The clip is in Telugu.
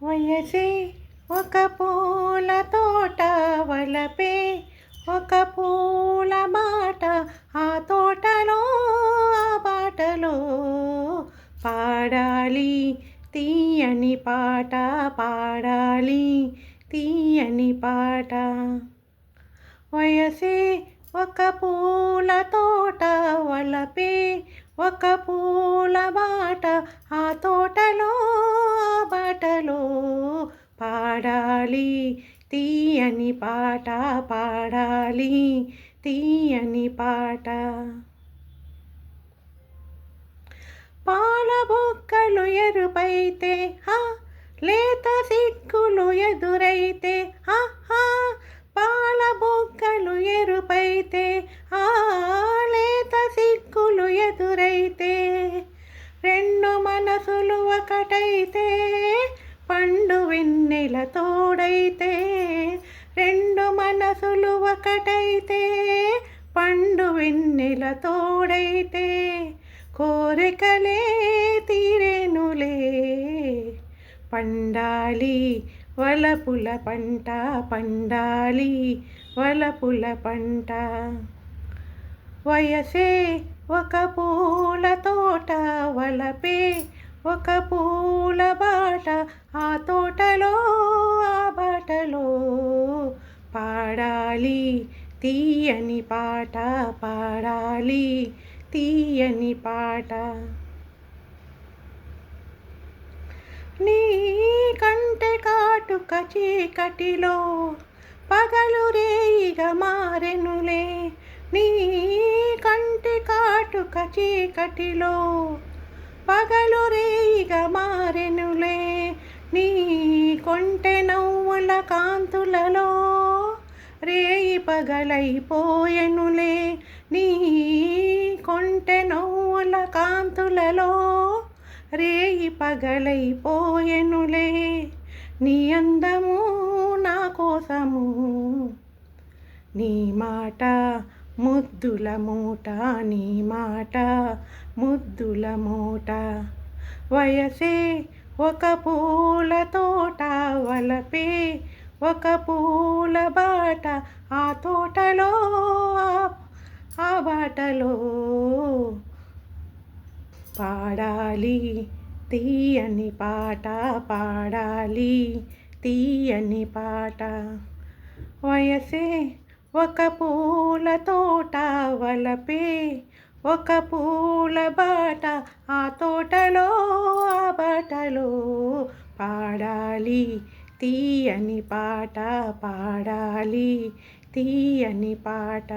వయసే ఒక పూల తోట, వలపే ఒక పూల బాట, ఆ తోటలో ఆ బాటలో పాడాలి తీయని పాట, పాడాలి తీయని పాట. వయసే ఒక పూల తోట, వలపే ఒక పూల బాట, ఆ తోటలో ఆ బాటలో పాడాలి తీయని పాట, పాడాలి తీయని పాట. పాల బొక్కలు ఎరుపైతే హా, లేత సిగ్గులు ఎదురైతే హా హా. పాల బొక్కలు ఎరుపైతే ఆ లేత సిగ్గులు ఎదురైతే, రెండు మనసులు ఒకటైతే పండు వెన్నెల తోడైతే, రెండు మనసులు ఒకటైతే పండు వెన్నెల తోడైతే, కోరికలే తీరెనులే పండాలి వలపుల పంట, పండాలి వలపుల పంట. వయసే ఒక పూల తోట, వలపే ఒక పూల బాట, ఆ తోటలో ఆ బాటలో పాడాలి తీయని పాట, పాడాలి తీయని పాట. నీ కంటె కాటుక చీకటిలో పగలు రేయిగా మారెనులే, నీ కంటి కాటుక చీకటిలో పగలు రేయిగా మారెనులే, నీ కొంటె నవ్వుల కాంతులలో రేయి పగలైపోయెనులే, నీ కొంటె నవ్వుల కాంతులలో రేయి పగలైపోయెనులే. నీ అందము నా కోసము, నీ మాట ముద్దుల మూట, నీ మాట ముద్దుల మూట. వయసే ఒక పూల తోట, వలపే ఒక పూల బాట, ఆ తోటలో ఆ బాటలో పాడాలి తీయని పాట, పాడాలి తీయని పాట. వయసే ఒక పూల తోట, వలపే ఒక పూల బాట, ఆ తోటలో ఆ బాటలో పాడాలి తీయని పాట, పాడాలి తీయని పాట.